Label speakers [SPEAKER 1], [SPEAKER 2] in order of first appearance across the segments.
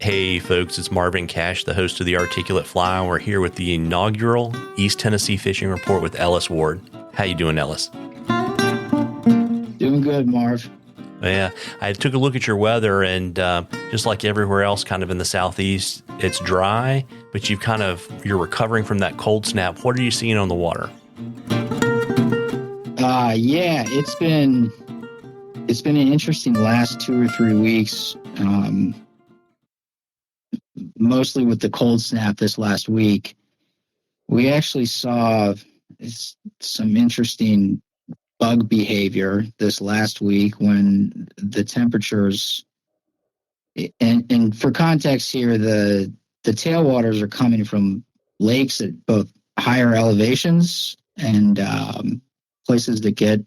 [SPEAKER 1] Hey folks, it's Marvin Cash, the host of The Articulate Fly, and we're here with the inaugural East Tennessee Fishing Report with Ellis Ward. How you doing, Ellis?
[SPEAKER 2] Doing good, Marv.
[SPEAKER 1] Yeah, I took a look at your weather, and just like everywhere else kind of in the southeast, it's dry, but you're recovering from that cold snap. What are you seeing on the water?
[SPEAKER 2] Yeah, it's been an interesting last 2 or 3 weeks. Mostly with the cold snap this last week. We actually saw some interesting bug behavior this last week when the temperatures, and for context here, the tailwaters are coming from lakes at both higher elevations and places that get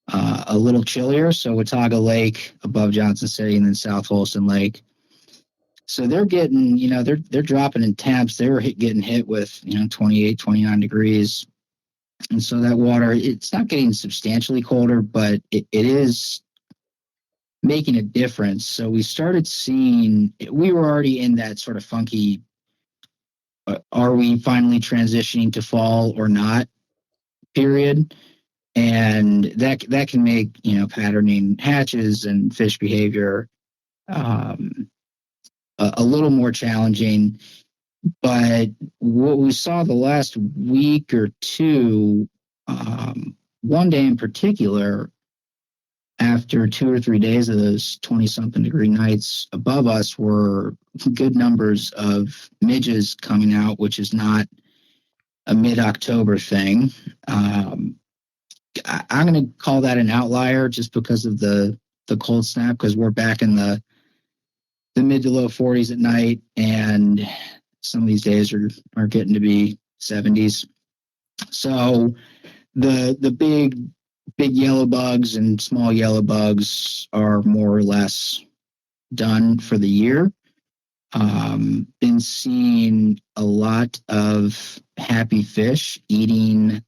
[SPEAKER 2] a little chillier. So Watauga Lake above Johnson City, and then South Holston Lake. So they're getting, they're dropping in temps. They're getting hit with, 28, 29 degrees. And so that water, it's not getting substantially colder, but it is making a difference. So we started seeing, we were already in that sort of funky, are we finally transitioning to fall or not period? And that can make, patterning hatches and fish behavior a little more challenging. But what we saw the last week or two, one day in particular, after 2 or 3 days of those 20-something degree nights above us, were good numbers of midges coming out, which is not a mid-October thing. I'm going to call that an outlier just because of the cold snap, because we're back in the mid to low 40s at night, and some of these days are getting to be 70s. So the big yellow bugs and small yellow bugs are more or less done for the year. Been seeing a lot of happy fish eating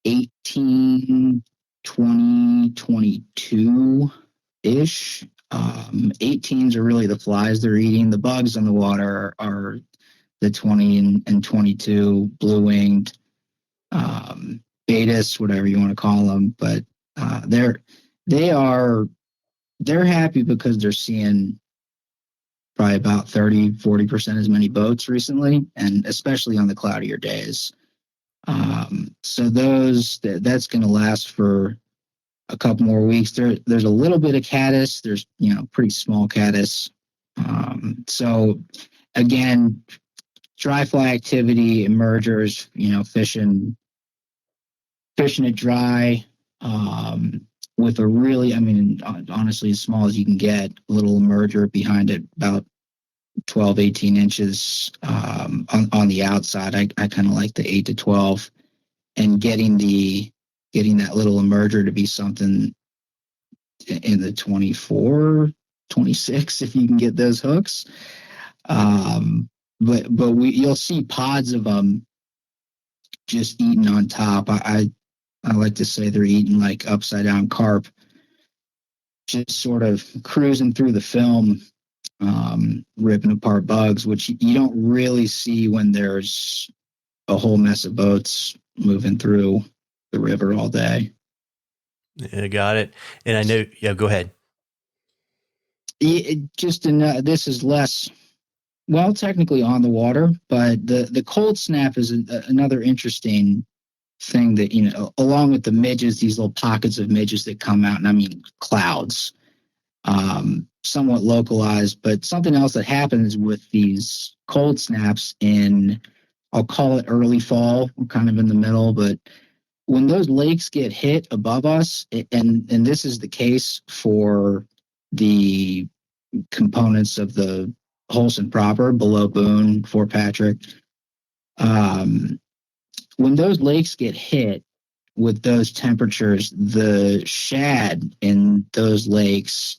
[SPEAKER 2] 18, 20, 22-ish. 18s are really the flies they're eating. The bugs on the water are the 20 and 22 blue-winged, betas, whatever you want to call them. But they're happy because they're seeing probably about 30-40% as many boats recently, and especially on the cloudier days. So that's going to last for a couple more weeks. There's a little bit of caddis. There's, pretty small caddis. So again, dry fly activity, emergers, fishing it dry, with a really, honestly, as small as you can get, a little emerger behind it, about 12, 18 inches, on the outside. I kind of like the 8 to 12, and getting that little emerger to be something in the 24, 26, if you can get those hooks. But you'll see pods of them just eating on top. I like to say they're eating like upside down carp, just sort of cruising through the film, ripping apart bugs, which you don't really see when there's a whole mess of boats moving through the river all day.
[SPEAKER 1] Yeah, got it. And I know, go ahead.
[SPEAKER 2] This is less, well, technically on the water, but the cold snap is another interesting thing that, along with the midges, these little pockets of midges that come out, and clouds, somewhat localized, but something else that happens with these cold snaps in, I'll call it early fall. We're kind of in the middle, but when those lakes get hit above us, and this is the case for the components of the Holston proper, below Boone, Fort Patrick, when those lakes get hit with those temperatures, the shad in those lakes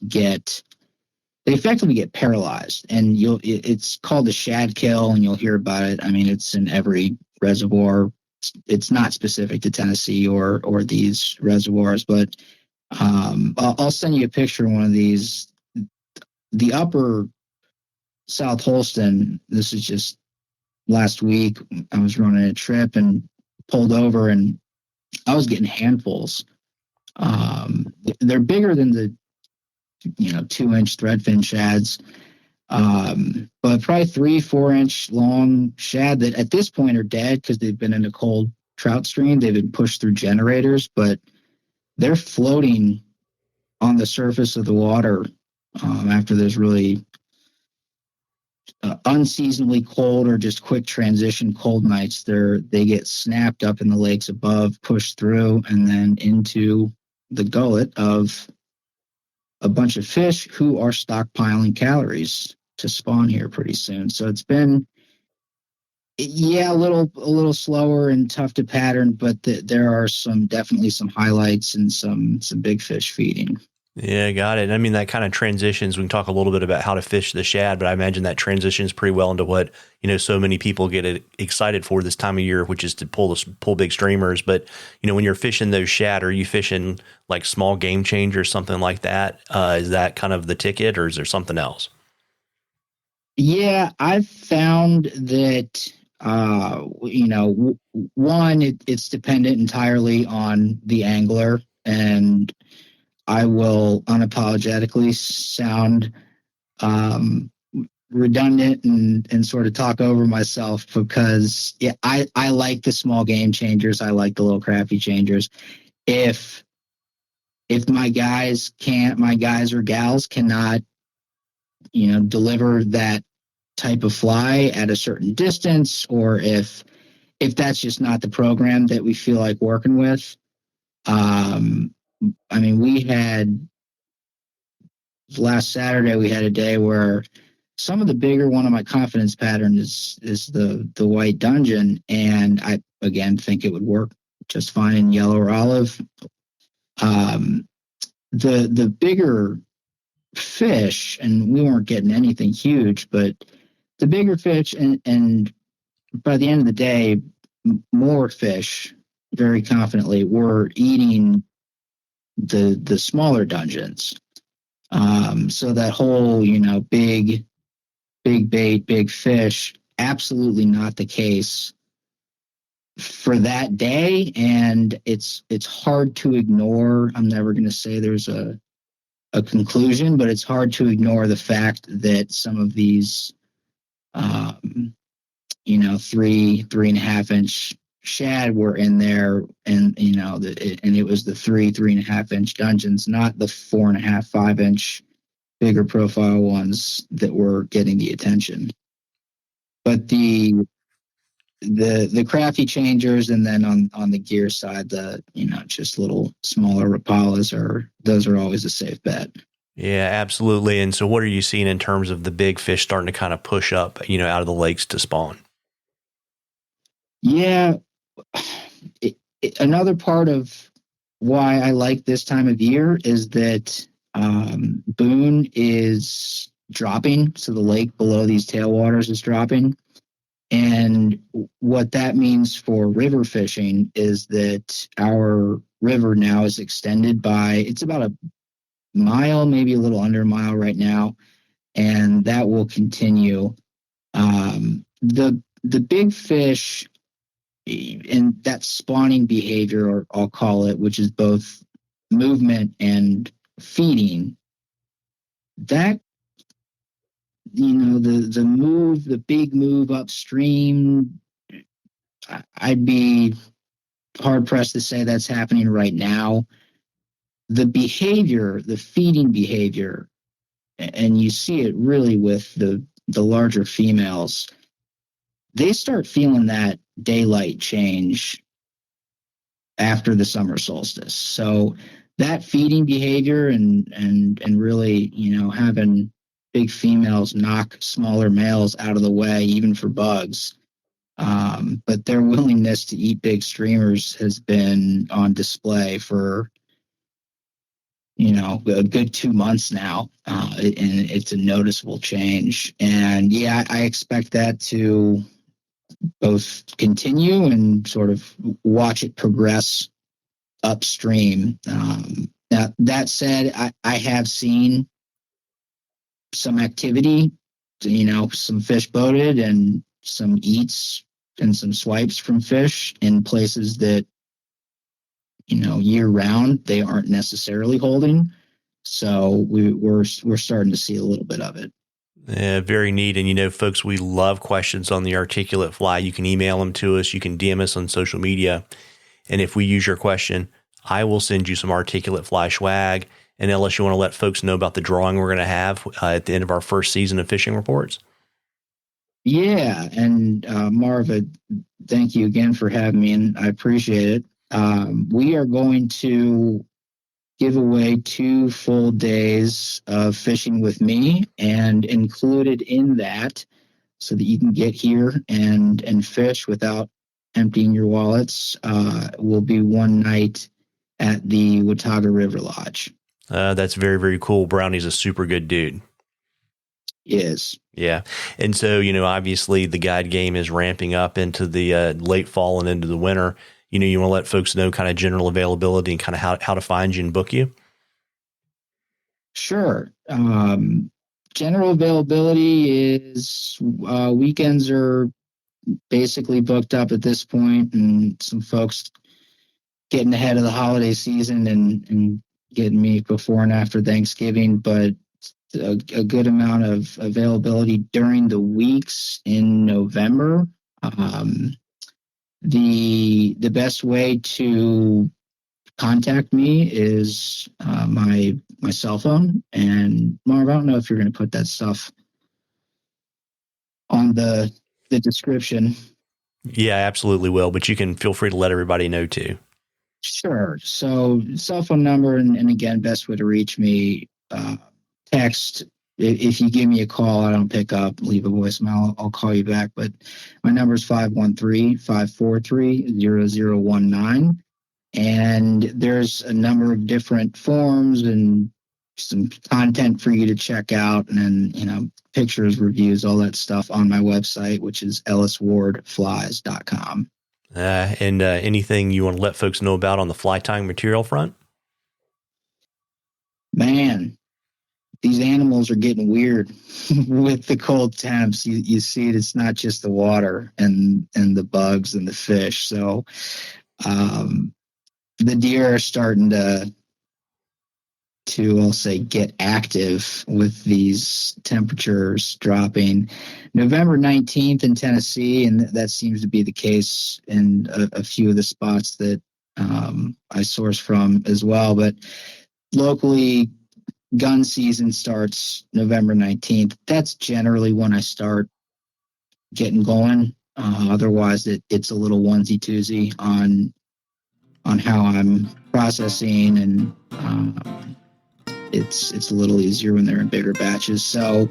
[SPEAKER 2] they effectively get paralyzed, and it's called the shad kill, and you'll hear about it. It's in every reservoir. It's not specific to Tennessee or these reservoirs, but I'll send you a picture of one of these. The upper South Holston, this is just last week. I was running a trip and pulled over, and I was getting handfuls. They're bigger than the 2-inch threadfin shads, but probably 3-4 inch long shad that at this point are dead because they've been in a cold trout stream. They've been pushed through generators, but they're floating on the surface of the water after there's really unseasonably cold or just quick transition cold nights. They get snapped up in the lakes above, pushed through, and then into the gullet of a bunch of fish who are stockpiling calories to spawn here pretty soon. So it's been, yeah, a little slower and tough to pattern, but there are definitely some highlights and some big fish feeding.
[SPEAKER 1] Yeah, got it. I mean, that kind of transitions. We can talk a little bit about how to fish the shad, but I imagine that transitions pretty well into what, so many people get excited for this time of year, which is to pull big streamers. But, when you're fishing those shad, are you fishing like small game changers, something like that? Is that kind of the ticket, or is there something else?
[SPEAKER 2] Yeah, I've found that, one, it's dependent entirely on the angler, and I will unapologetically sound redundant and sort of talk over myself because I like the small game changers. I like the little crappy changers. If my guys or gals cannot, deliver that type of fly at a certain distance, or if that's just not the program that we feel like working with. I mean, we had last Saturday, we had a day where some of the bigger one of my confidence pattern is the white dungeon, and I again think it would work just fine in yellow or olive. The bigger fish, and we weren't getting anything huge, but the bigger fish, and by the end of the day, more fish very confidently were eating the smaller dungeons. So that whole, big bait, big fish, absolutely not the case for that day. And it's hard to ignore. I'm never going to say there's a conclusion, but it's hard to ignore the fact that some of these, 3.5 inch shad were in there, and and it was the 3.5 inch dungeons, not the 4.5, 5 inch bigger profile ones that were getting the attention. But the crafty changers, and then on the gear side, just little smaller Rapalas those are always a safe bet.
[SPEAKER 1] Yeah, absolutely. And so what are you seeing in terms of the big fish starting to kind of push up, out of the lakes to spawn?
[SPEAKER 2] Yeah. Another part of why I like this time of year is that Boone is dropping. So the lake below these tailwaters is dropping. And what that means for river fishing is that our river now is extended by, it's about a mile, maybe a little under a mile right now. And that will continue. The big fish and that spawning behavior, or I'll call it, which is both movement and feeding, that, the big move upstream, I'd be hard pressed to say that's happening right now. The behavior, the feeding behavior, and you see it really with the larger females, they start feeling that daylight change after the summer solstice. So that feeding behavior and really, having big females knock smaller males out of the way, even for bugs. But their willingness to eat big streamers has been on display for, a good 2 months now. And it's a noticeable change. And yeah, I expect that to both continue and sort of watch it progress upstream. Now, that said, I have seen some activity some fish boated and some eats and some swipes from fish in places that, year round they aren't necessarily holding. So we're starting to see a little bit of it.
[SPEAKER 1] Yeah, very neat. And, folks, we love questions on the articulate fly. You can email them to us. You can DM us on social media. And if we use your question, I will send you some articulate fly swag. And Ellis, you want to let folks know about the drawing we're going to have at the end of our first season of Fishing Reports?
[SPEAKER 2] Yeah. And Marva, thank you again for having me, and I appreciate it. We are going to give away 2 full days of fishing with me, and included in that, so that you can get here and fish without emptying your wallets, will be 1 night at the Watauga River Lodge.
[SPEAKER 1] That's very, very cool. Brownie's a super good dude.
[SPEAKER 2] Is.
[SPEAKER 1] Yeah. And so, obviously the guide game is ramping up into the late fall and into the winter. You want to let folks know kind of general availability and kind of how to find you and book you?
[SPEAKER 2] Sure. General availability is weekends are basically booked up at this point, and some folks getting ahead of the holiday season and getting me before and after Thanksgiving, but a good amount of availability during the weeks in November. The best way to contact me is my cell phone. And Marv, I don't know if you're going to put that stuff on the description.
[SPEAKER 1] Yeah, absolutely will. But you can feel free to let everybody know too.
[SPEAKER 2] Sure. So cell phone number, and again, best way to reach me, text. If you give me a call, I don't pick up, leave a voicemail, I'll call you back. But my number is 513-543-0019. And there's a number of different forms and some content for you to check out, and then, pictures, reviews, all that stuff on my website, which is elliswardflies.com.
[SPEAKER 1] And anything you want to let folks know about on the fly tying material front?
[SPEAKER 2] Man, these animals are getting weird with the cold temps. You see it. It's not just the water and the bugs and the fish. So the deer are starting to I'll say get active with these temperatures dropping. November 19th in Tennessee, and that seems to be the case in a few of the spots that I source from as well. But locally, gun season starts November 19th. That's generally when I start getting going. Otherwise, it's a little onesie twosie on how I'm processing, and it's a little easier when they're in bigger batches. So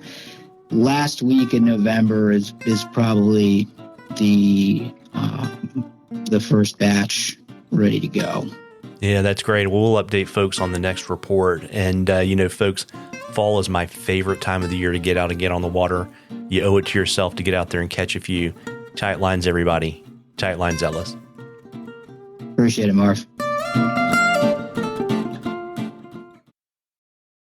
[SPEAKER 2] last week in November is probably the first batch ready to go.
[SPEAKER 1] Yeah, that's great. We'll update folks on the next report. And, folks, fall is my favorite time of the year to get out and get on the water. You owe it to yourself to get out there and catch a few. Tight lines, everybody. Tight lines, Ellis.
[SPEAKER 2] Appreciate it, Marv.